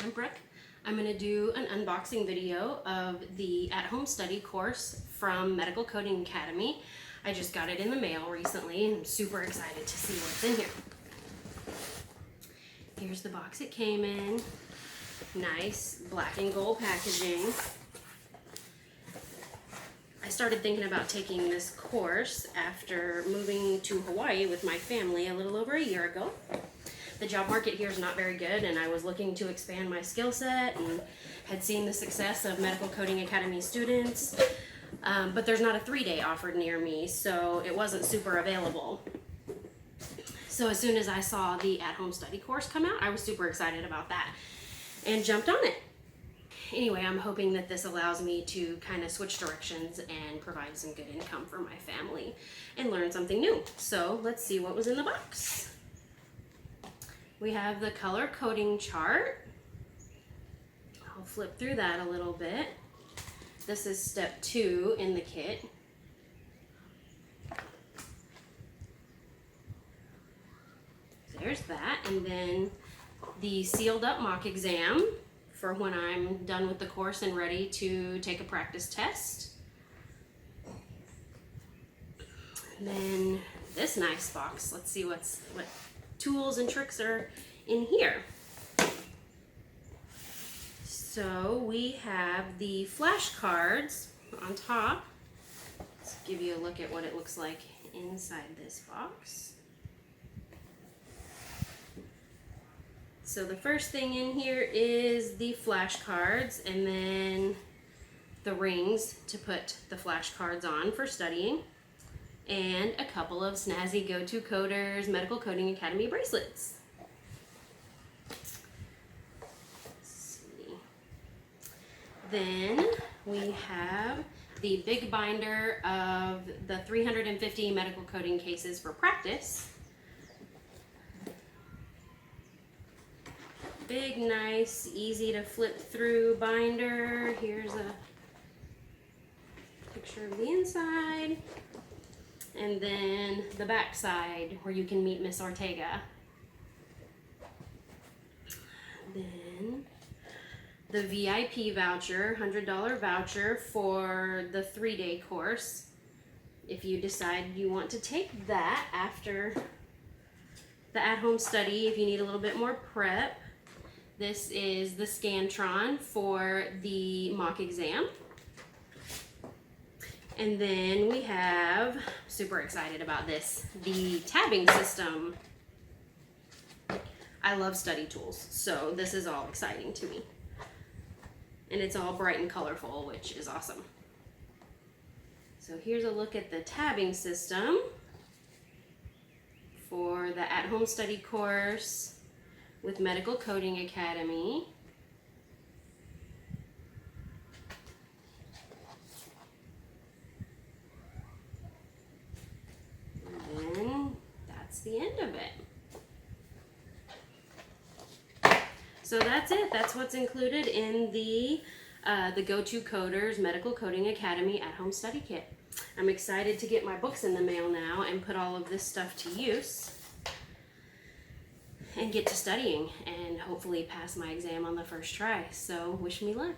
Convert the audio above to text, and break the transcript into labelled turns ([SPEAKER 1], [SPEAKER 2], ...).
[SPEAKER 1] I'm Brooke. I'm going to do an unboxing video of the at-home study course from Medical Coding Academy. I just got it in the mail recently and I'm super excited to see what's in here. Here's the box it came in. Nice black and gold packaging. I started thinking about taking this course after moving to Hawaii with my family a little over a year ago. The job market here is not very good, and I was looking to expand my skill set and had seen the success of Medical Coding Academy students, but there's not a 3-day offered near me, so it wasn't super available. So as soon as I saw the at-home study course come out, I was super excited about that and jumped on it. Anyway, I'm hoping that this allows me to kind of switch directions and provide some good income for my family and learn something new. So let's see what was in the box. We have the color coding chart. I'll flip through that a little bit. This is step 2 in the kit. There's that, and then the sealed up mock exam for when I'm done with the course and ready to take a practice test. And then this nice box. Let's see what tools and tricks are in here. So we have the flashcards on top. Let's give you a look at what it looks like inside this box. So the first thing in here is the flashcards, and then the rings to put the flashcards on for studying, and a couple of snazzy Go-To Coders Medical Coding Academy bracelets. Let's see. Then we have the big binder of the 350 medical coding cases for practice. Big, nice, easy to flip through binder. Here's a picture of the inside. And then the back side where you can meet Miss Ortega. Then the VIP voucher, $100 voucher for the 3-day course. If you decide you want to take that after the at-home study, if you need a little bit more prep. This is the Scantron for the mock exam. And then we have, super excited about this, the tabbing system. I love study tools, so this is all exciting to me. And it's all bright and colorful, which is awesome. So here's a look at the tabbing system for the at-home study course with Medical Coding Academy. And then that's the end of it. So that's it. That's what's included in the Go-To Coders Medical Coding Academy at-home study kit. I'm excited to get my books in the mail now and put all of this stuff to use and get to studying and hopefully pass my exam on the first try. So wish me luck.